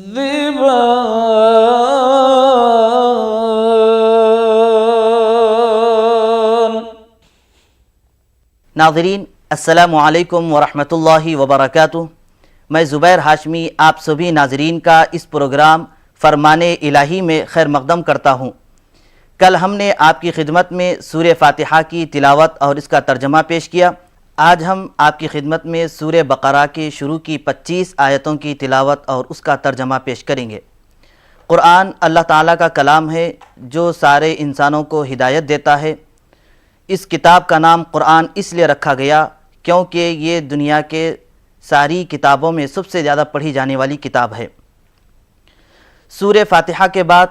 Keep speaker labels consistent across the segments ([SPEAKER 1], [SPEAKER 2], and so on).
[SPEAKER 1] تكذبان.
[SPEAKER 2] ناظرین السلام علیکم ورحمۃ اللہ وبرکاتہ. میں زبیر ہاشمی آپ سبھی ناظرین کا اس پروگرام فرمان الہی میں خیر مقدم کرتا ہوں. کل ہم نے آپ کی خدمت میں سورہ فاتحہ کی تلاوت اور اس کا ترجمہ پیش کیا. آج ہم آپ کی خدمت میں سورہ بقرہ کے شروع کی 25 آیتوں کی تلاوت اور اس کا ترجمہ پیش کریں گے. قرآن اللہ تعالیٰ کا کلام ہے جو سارے انسانوں کو ہدایت دیتا ہے. اس کتاب کا نام قرآن اس لیے رکھا گیا کیونکہ یہ دنیا کے ساری کتابوں میں سب سے زیادہ پڑھی جانے والی کتاب ہے. سورہ فاتحہ کے بعد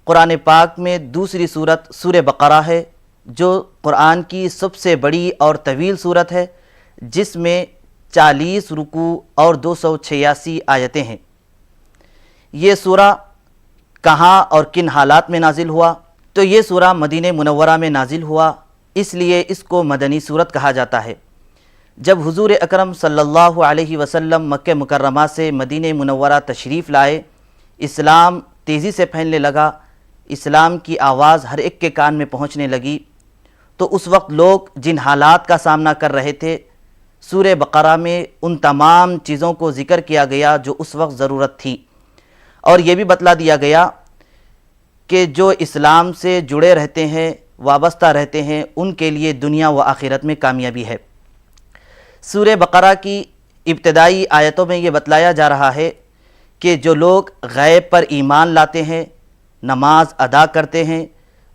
[SPEAKER 2] قرآن پاک میں دوسری صورت سورہ بقرہ ہے جو قرآن کی سب سے بڑی اور طویل صورت ہے، جس میں 40 رکوع اور 286 آیتیں ہیں. یہ سورہ کہاں اور کن حالات میں نازل ہوا؟ تو یہ سورہ مدینہ منورہ میں نازل ہوا، اس لیے اس کو مدنی سورت کہا جاتا ہے. جب حضور اکرم صلی اللہ علیہ وسلم مکہ مکرمہ سے مدینہ منورہ تشریف لائے، اسلام تیزی سے پھیلنے لگا، اسلام کی آواز ہر ایک کے کان میں پہنچنے لگی. تو اس وقت لوگ جن حالات کا سامنا کر رہے تھے، سورہ بقرہ میں ان تمام چیزوں کو ذکر کیا گیا جو اس وقت ضرورت تھی، اور یہ بھی بتلا دیا گیا کہ جو اسلام سے جڑے رہتے ہیں، وابستہ رہتے ہیں، ان کے لیے دنیا و آخرت میں کامیابی ہے. سورہ بقرہ کی ابتدائی آیتوں میں یہ بتلایا جا رہا ہے کہ جو لوگ غیب پر ایمان لاتے ہیں، نماز ادا کرتے ہیں،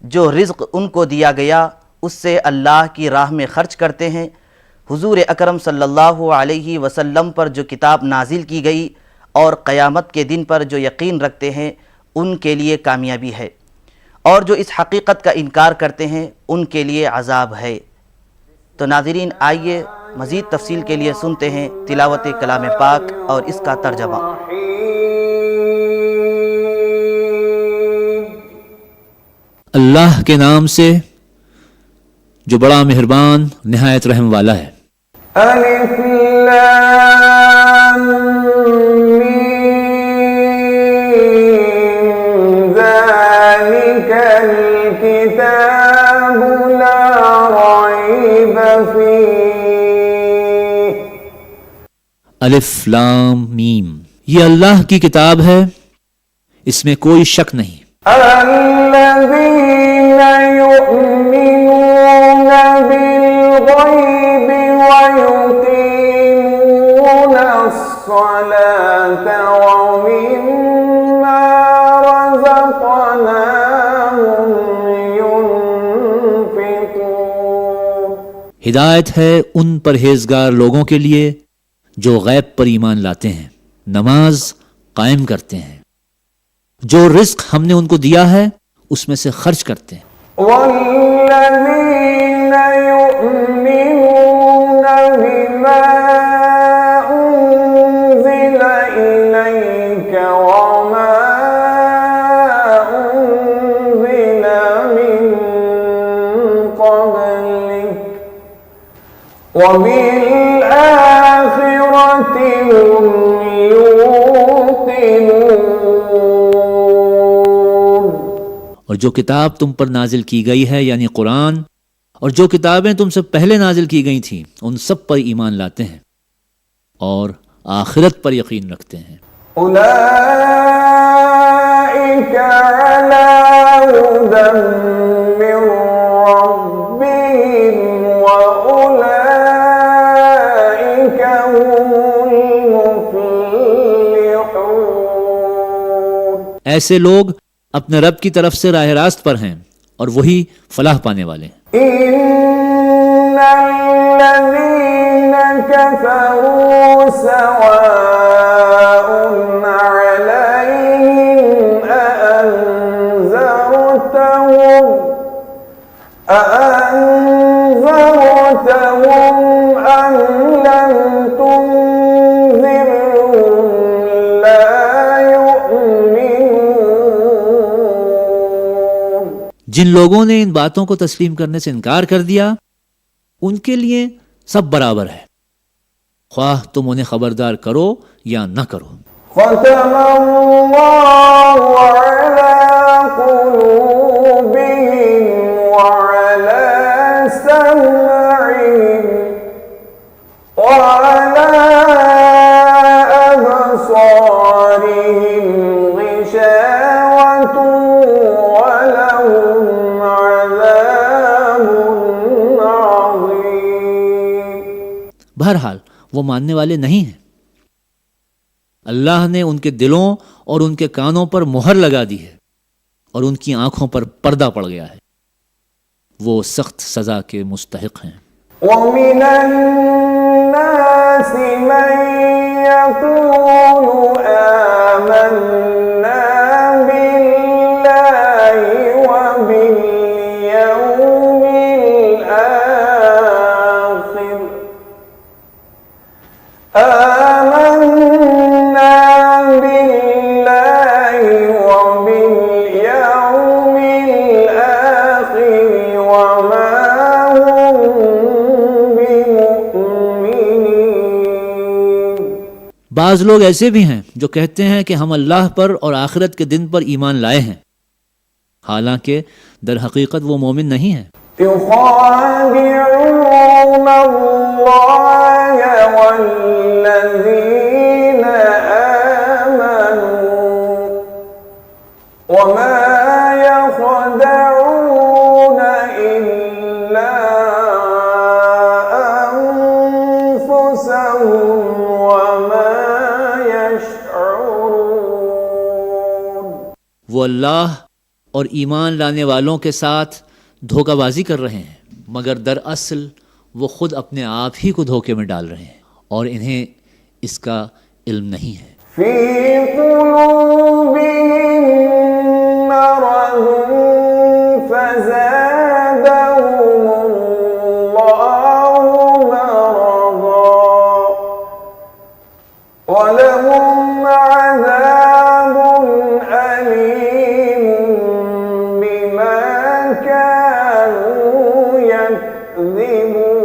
[SPEAKER 2] جو رزق ان کو دیا گیا اس سے اللہ کی راہ میں خرچ کرتے ہیں، حضور اکرم صلی اللہ علیہ وسلم پر جو کتاب نازل کی گئی اور قیامت کے دن پر جو یقین رکھتے ہیں، ان کے لیے کامیابی ہے، اور جو اس حقیقت کا انکار کرتے ہیں ان کے لیے عذاب ہے. تو ناظرین آئیے مزید تفصیل کے لیے سنتے ہیں تلاوت کلام پاک اور اس کا ترجمہ.
[SPEAKER 3] اللہ کے نام سے جو بڑا مہربان نہایت رحم والا ہے.
[SPEAKER 1] الف لام میم ذالک الکتاب لا ریب فیہ.
[SPEAKER 3] الف لام میم، یہ اللہ کی کتاب ہے، اس میں کوئی شک نہیں.
[SPEAKER 1] الذین یؤمنون بالغیب ویقیمون الصلاة ومما رزقناہم ينفقون.
[SPEAKER 3] ہدایت ہے ان پرہیزگار لوگوں کے لیے جو غیب پر ایمان لاتے ہیں، نماز قائم کرتے ہیں، جو رزق ہم نے ان کو دیا ہے اس میں سے خرچ کرتے ہیں.
[SPEAKER 1] والذین یؤمنون بما انزل الیک وما انزل من قبلک وبالآخرة هم یوقنون.
[SPEAKER 3] اور جو کتاب تم پر نازل کی گئی ہے یعنی قرآن، اور جو کتابیں تم سے پہلے نازل کی گئی تھیں ان سب پر ایمان لاتے ہیں اور آخرت پر یقین رکھتے ہیں.
[SPEAKER 1] اولئک علی ھدی من ربہم واولئک هم المفلحون.
[SPEAKER 3] ایسے لوگ اپنے رب کی طرف سے راہ راست پر ہیں اور وہی فلاح پانے والے ہیں.
[SPEAKER 1] ان الذین کفروا سواء علیہم أأنذرتهم أم لم تنذرهم لا يؤمنون.
[SPEAKER 3] جن لوگوں نے ان باتوں کو تسلیم کرنے سے انکار کر دیا ان کے لیے سب برابر ہے، خواہ تم انہیں خبردار کرو یا نہ کرو.
[SPEAKER 1] ختم الله على قلوبهم وعلى سمعهم وعلى أبصارهم غشاوة ولهم عذاب عظيم.
[SPEAKER 3] بہرحال وہ ماننے والے نہیں ہیں. اللہ نے ان کے دلوں اور ان کے کانوں پر مہر لگا دی ہے اور ان کی آنکھوں پر پردہ پڑ گیا ہے. وہ سخت سزا کے مستحق ہیں.
[SPEAKER 1] وَمِنَ النَّاسِ مَن يَقُولُ آمَنَّا بِاللَّهِ وَبِالْيَوْمِ الْآخِرِ
[SPEAKER 3] بعض لوگ ایسے بھی ہیں جو کہتے ہیں کہ ہم اللہ پر اور آخرت کے دن پر ایمان لائے ہیں، حالانکہ در حقیقت وہ مومن نہیں ہیں.
[SPEAKER 1] يخادعون الله والذين آمنوا وما يخدعون إلا أنفسهم وما يشعرون.
[SPEAKER 3] وہ اللہ اور ایمان لانے والوں کے ساتھ دھوکہ بازی کر رہے ہیں، مگر دراصل وہ خود اپنے آپ ہی کو دھوکے میں ڈال رہے ہیں اور انہیں اس کا علم نہیں ہے.
[SPEAKER 1] فی قلوبہم مرض فزادہم اللہ مرضا ولہم عذاب علیم بما كانوا يكذبون.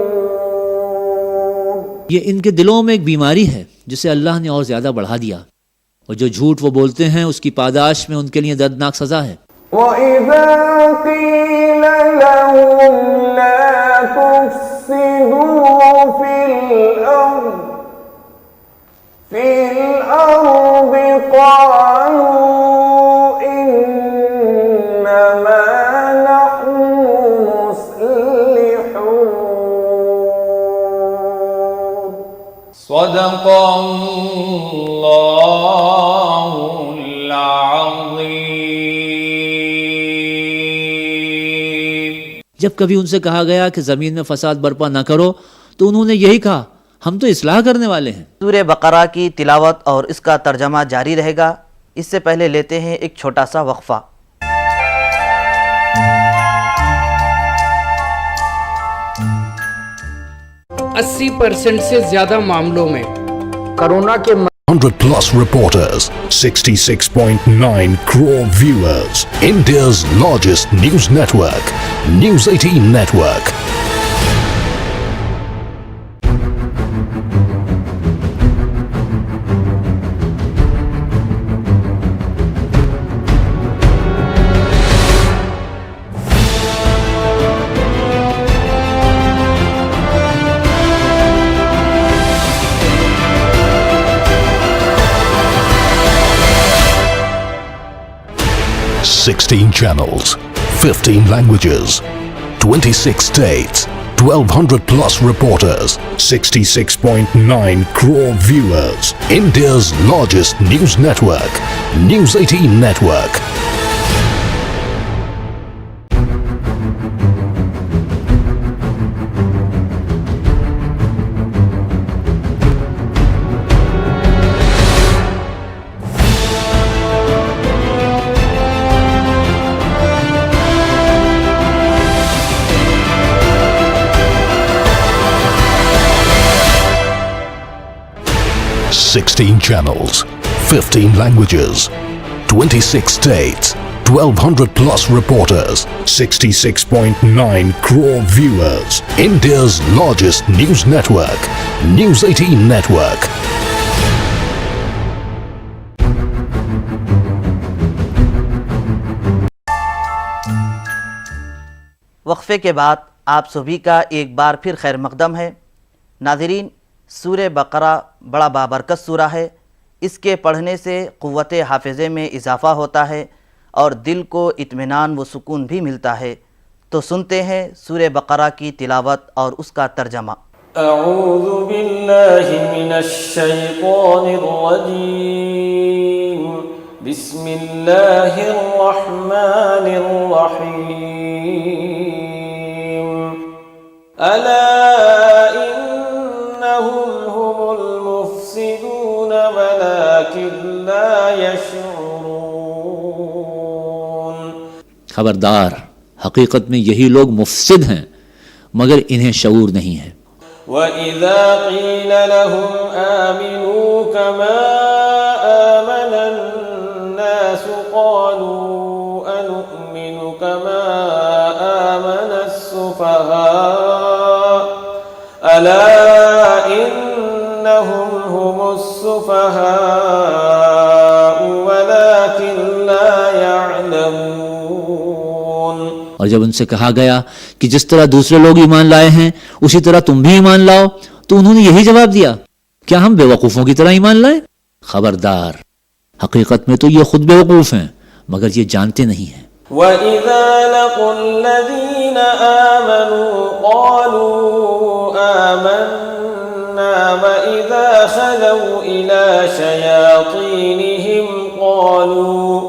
[SPEAKER 3] یہ ان کے دلوں میں ایک بیماری ہے جسے اللہ نے اور زیادہ بڑھا دیا، اور جو جھوٹ وہ بولتے ہیں اس کی پاداش میں ان کے لیے دردناک سزا ہے.
[SPEAKER 1] وَإِذَا قِيلَ لَهُمْ لَا تُفْسِدُوا فِي الْأَرْضِ قَالُوا إِنَّمَا نَحْنُ مُصْلِحُونَ. صدق اللہ العظیم.
[SPEAKER 3] جب کبھی ان سے کہا گیا کہ زمین میں فساد برپا نہ کرو تو انہوں نے یہی کہا، ہم تو اصلاح کرنے والے ہیں.
[SPEAKER 2] سورہ بقرہ کی تلاوت اور اس کا ترجمہ جاری رہے گا. اس سے پہلے لیتے ہیں ایک چھوٹا سا وقفہ.
[SPEAKER 4] اسی % سے زیادہ معاملوں میں کرونا کے
[SPEAKER 5] 100 plus reporters, 66.9 crore viewers, India's largest news network, News 18 Network. Sixteen channels, 15 languages, 26 states, 1200 plus reporters, 66.9 crore viewers, India's largest news network, News 18 Network. Sixteen channels, 15 languages, 26 states, 1200 plus reporters, 66.9 crore viewers, India's largest news network, News 18 Network.
[SPEAKER 2] وقفے کے بعد آپ سبھی کا ایک بار پھر خیر مقدم ہے۔ ناظرین، سورہ بقرہ بڑا بابرکت سورہ ہے۔ اس کے پڑھنے سے قوت حافظے میں اضافہ ہوتا ہے اور دل کو اطمینان و سکون بھی ملتا ہے۔ تو سنتے ہیں سورہ بقرہ کی تلاوت اور اس کا ترجمہ۔
[SPEAKER 1] اعوذ باللہ من الشیطان الرجیم، بسم اللہ الرحمن الرحیم۔ الا انہم هم المفسدون ولكن لا يشعرون۔
[SPEAKER 3] خبردار، حقیقت میں یہی لوگ مفسد ہیں مگر انہیں شعور نہیں ہے۔
[SPEAKER 1] وَإِذَا قِيلَ لَهُمْ آمِنُوا كَمَا آمَنَ النَّاسُ قَالُوا أَنُؤْمِنُ كَمَا آمَنَ السُّفَهَاءُ أَلَا إِنَّهُمْ هُمُ السُّفَهَاءُ وَلَكِنْ لَا يَعْلَمُونَ۔
[SPEAKER 3] اور جب ان سے کہا گیا کہ جس طرح دوسرے لوگ ایمان لائے ہیں اسی طرح تم بھی ایمان لاؤ، تو انہوں نے یہی جواب دیا، کیا ہم بے وقوفوں کی طرح ایمان لائیں؟ خبردار، حقیقت میں تو یہ خود بے وقوف ہیں مگر یہ جانتے نہیں ہیں۔
[SPEAKER 1] وَإِذَا لَقُوا الَّذِينَ آمَنُوا قَالُوا آمَنَّا وَإِذَا خَلَوْا إِلَى شَيَاطِينِهِمْ قَالُوا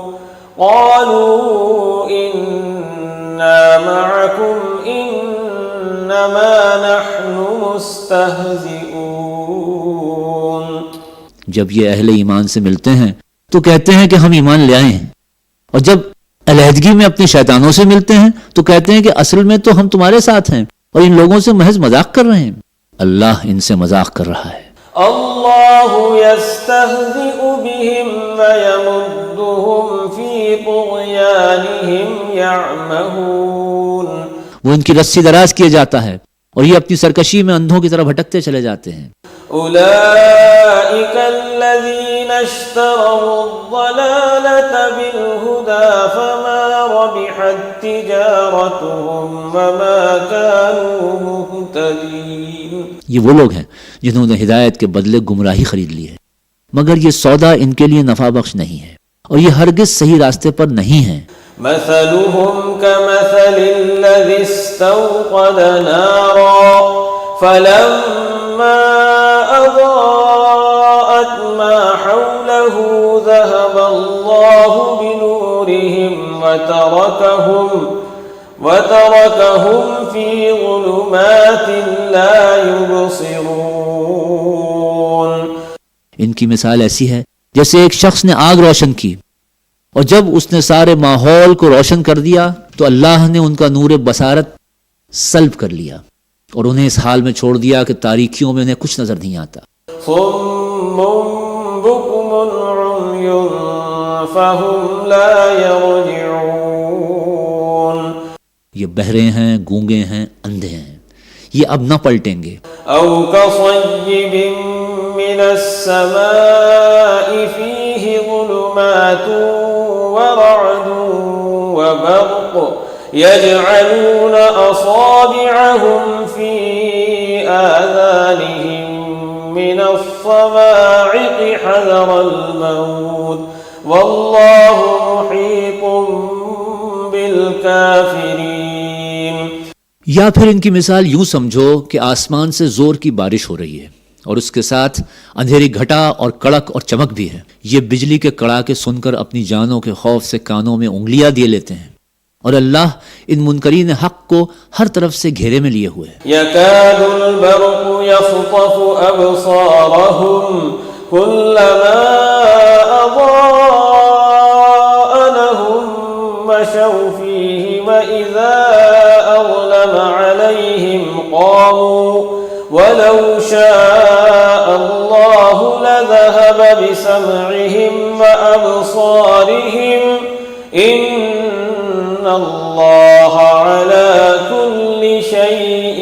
[SPEAKER 1] إِنَّا مَعَكُمْ إِنَّمَا نَحْنُ مُسْتَهْزِئُونَ۔
[SPEAKER 3] جب یہ اہل ایمان سے ملتے ہیں تو کہتے ہیں کہ ہم ایمان لے آئے ہیں، اور جب علیحدگی میں اپنے شیطانوں سے ملتے ہیں تو کہتے ہیں کہ اصل میں تو ہم تمہارے ساتھ ہیں اور ان لوگوں سے محض مذاق کر رہے ہیں۔ اللہ ان سے مذاق کر رہا ہے۔
[SPEAKER 1] اللہ یستہزئ بہم ویمدہم فی طغیانہم یعمہون۔
[SPEAKER 3] وہ ان کی رسی دراز کیے جاتا ہے اور یہ اپنی سرکشی میں اندھوں کی طرح بھٹکتے چلے جاتے ہیں۔
[SPEAKER 1] اولئک الذین اشتروا الضلالۃ بالہدی فما ربحت تجارتہم وما کانوا مہتدین۔
[SPEAKER 3] یہ وہ لوگ ہیں جنہوں نے ہدایت کے بدلے گمراہی خرید لی ہے، مگر یہ سودا ان کے لیے نفع بخش نہیں ہے اور یہ ہرگز صحیح راستے پر نہیں ہیں۔
[SPEAKER 1] مثلهم كمثل الذي استوقد نارا فلما أضاءت ما حوله ذهب الله بنورهم وتركهم في ظلمات لا يبصرون۔
[SPEAKER 3] ان کی مثال ایسی ہے جیسے ایک شخص نے آگ روشن کی اور جب اس نے سارے ماحول کو روشن کر دیا تو اللہ نے ان کا نور بصارت سلب کر لیا اور انہیں اس حال میں چھوڑ دیا کہ تاریکیوں میں انہیں کچھ نظر نہیں آتا۔
[SPEAKER 1] صم بكم عمي فهم لا يرجعون۔
[SPEAKER 3] یہ بہرے ہیں، گونگے ہیں، اندھے ہیں، یہ اب نہ پلٹیں گے۔
[SPEAKER 1] او كصيب من السماء فيه ظلمات ورعد وبرق يجعلون أصابعهم في آذانهم من الصواعق حذر الموت والله محيط بالكافرين۔
[SPEAKER 3] یا پھر ان کی مثال یوں سمجھو کہ آسمان سے زور کی بارش ہو رہی ہے اور اس کے ساتھ اندھیری گھٹا اور کڑک اور چمک بھی ہے۔ یہ بجلی کے کڑاکے سن کر اپنی جانوں کے خوف سے کانوں میں انگلیاں دیے لیتے ہیں اور اللہ ان منکرین حق کو ہر طرف سے گھیرے میں لیے ہوئے ہے۔
[SPEAKER 1] يكاد البرق يخطف أبصارهم كلما أضاء لهم مشوا فيه وإذا أظلم عليهم قاموا ولو شاء الله لذهب بسمعهم وأبصارهم إن الله على كل شيء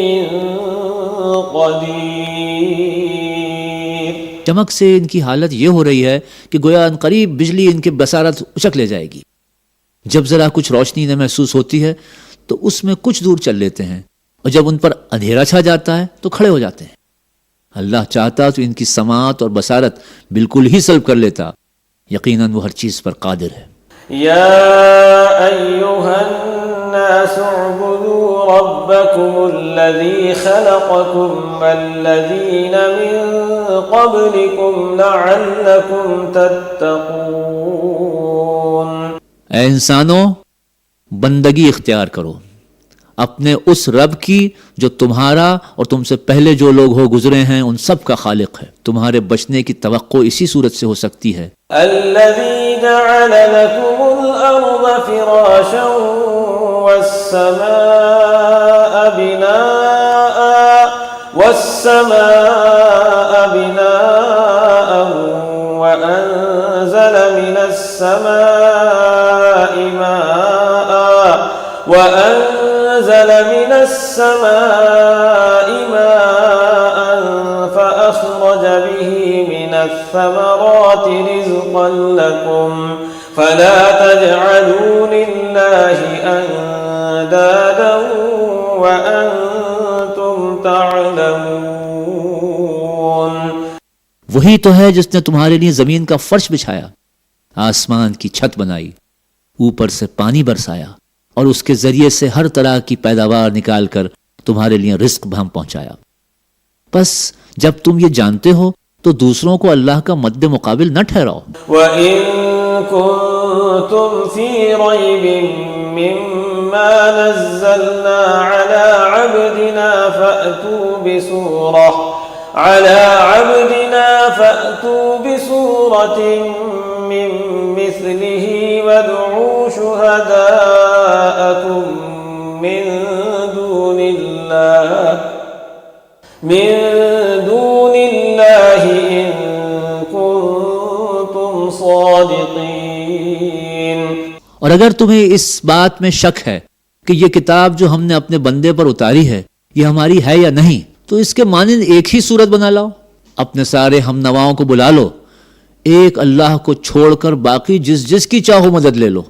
[SPEAKER 1] قدير۔
[SPEAKER 3] چمک سے ان کی حالت یہ ہو رہی ہے کہ گویا ان قریب بجلی ان کے بصارت اچک لے جائے گی۔ جب ذرا کچھ روشنی انہیں محسوس ہوتی ہے تو اس میں کچھ دور چل لیتے ہیں، اور جب ان پر اندھیرا چھا جاتا ہے تو کھڑے ہو جاتے ہیں۔ اللہ چاہتا تو ان کی سماعت اور بصارت بالکل ہی سلب کر لیتا، یقیناً وہ ہر چیز پر قادر ہے۔
[SPEAKER 1] یا ایہا الناس اعبدوا ربکم الذی خلقکم والذین من قبلکم لعلکم تتقون۔
[SPEAKER 3] اے انسانوں، بندگی اختیار کرو اپنے اس رب کی جو تمہارا اور تم سے پہلے جو لوگ ہو گزرے ہیں ان سب کا خالق ہے۔ تمہارے بچنے کی توقع اسی صورت سے ہو سکتی ہے۔
[SPEAKER 1] الذي جعل لكم الأرض فراشا والسماء بناء وأنزل من السماء ماء فأخرج به من الثمرات رزقا لكم فلا تجعلوا لله أندادا وأنتم تعلمون۔
[SPEAKER 3] وہی تو ہے جس نے تمہارے لیے زمین کا فرش بچھایا، آسمان کی چھت بنائی، اوپر سے پانی برسایا اور اس کے ذریعے سے ہر طرح کی پیداوار نکال کر تمہارے لیے رزق بہم پہنچایا۔ بس جب تم یہ جانتے ہو تو دوسروں کو اللہ کا مد مقابل نہ ٹھہراؤ۔
[SPEAKER 1] وَإِن كُنتُمْ فِي رَيْبٍ مِّمَّا نَزَّلْنَا عَلَى عَبْدِنَا فَأْتُوا بِسُورَةٍ مِّن مِّثْلِهِ وَادْعُوا شُهَدَاءَكُم من دون اللہ ان کنتم صادقین۔
[SPEAKER 3] اور اگر تمہیں اس بات میں شک ہے کہ یہ کتاب جو ہم نے اپنے بندے پر اتاری ہے یہ ہماری ہے یا نہیں، تو اس کے مانند ایک ہی صورت بنا لاؤ، اپنے سارے ہم نواؤں کو بلا لو، ایک اللہ کو چھوڑ کر باقی جس کی چاہو مدد لے لو۔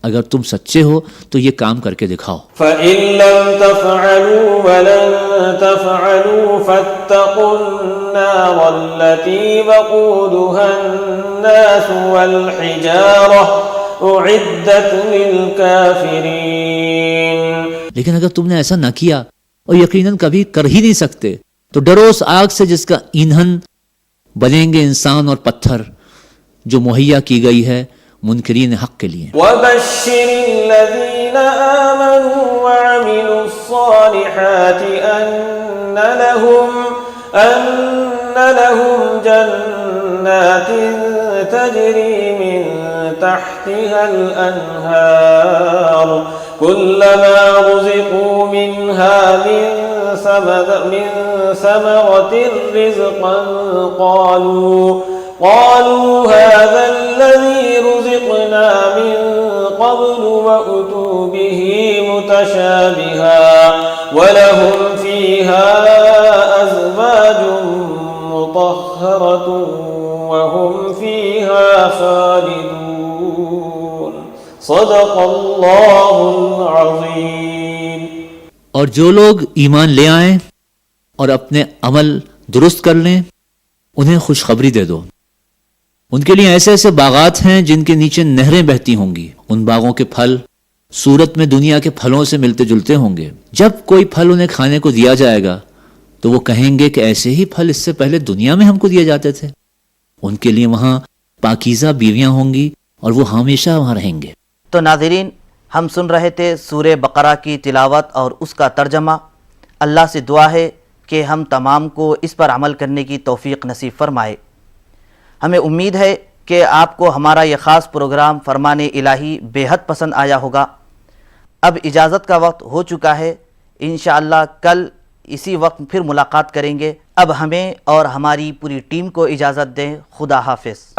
[SPEAKER 3] اگر تم سچے ہو تو یہ کام کر کے دکھاؤ۔
[SPEAKER 1] فَإِن لَّمْ تَفْعَلُوا وَلَن تَفْعَلُوا فَاتَّقُوا النَّارَ الَّتِي وَقُودُهَا النَّاسُ وَالْحِجَارَةُ أُعِدَّتْ لِلْكَافِرِينَ۔
[SPEAKER 3] لیکن اگر تم نے ایسا نہ کیا اور یقیناً کبھی کر ہی نہیں سکتے تو ڈرو اس آگ سے جس کا ایندھن بنیں گے انسان اور پتھر، جو مہیا کی گئی ہے منکرین حق کے لیے۔
[SPEAKER 1] وَبَشِّرِ الَّذِينَ آمَنُوا وَعَمِلُوا الصَّالِحَاتِ أَنَّ لَهُمْ جَنَّاتٍ تَجْرِي مِن تَحْتِهَا الْأَنْهَارُ كُلَّمَا رُزِقُوا مِنْهَا مِن ثَمَرَةٍ رِزْقًا قالوا هذا الذي رزقنا من قبل وأتوا به متشابها ولهم فيها أزواج مطهرة وهم فيها خالدون۔ صدق الله العظيم۔
[SPEAKER 3] اور جو لوگ ایمان لے آئیں اور اپنے عمل درست کر لیں انہیں خوشخبری دے دو، ان کے لیے ایسے ایسے باغات ہیں جن کے نیچے نہریں بہتی ہوں گی، ان باغوں کے پھل صورت میں دنیا کے پھلوں سے ملتے جلتے ہوں گے۔ جب کوئی پھل انہیں کھانے کو دیا جائے گا تو وہ کہیں گے کہ ایسے ہی پھل اس سے پہلے دنیا میں ہم کو دیے جاتے تھے۔ ان کے لیے وہاں پاکیزہ بیویاں ہوں گی اور وہ ہمیشہ وہاں رہیں گے۔
[SPEAKER 2] تو ناظرین، ہم سن رہے تھے سورہ بقرہ کی تلاوت اور اس کا ترجمہ۔ اللہ سے دعا ہے کہ ہم تمام کو اس پر عمل کرنے کی توفیق نصیب فرمائے۔ ہمیں امید ہے کہ آپ کو ہمارا یہ خاص پروگرام فرمان الہی بے حد پسند آیا ہوگا۔ اب اجازت کا وقت ہو چکا ہے، انشاءاللہ کل اسی وقت پھر ملاقات کریں گے۔ اب ہمیں اور ہماری پوری ٹیم کو اجازت دیں۔ خدا حافظ۔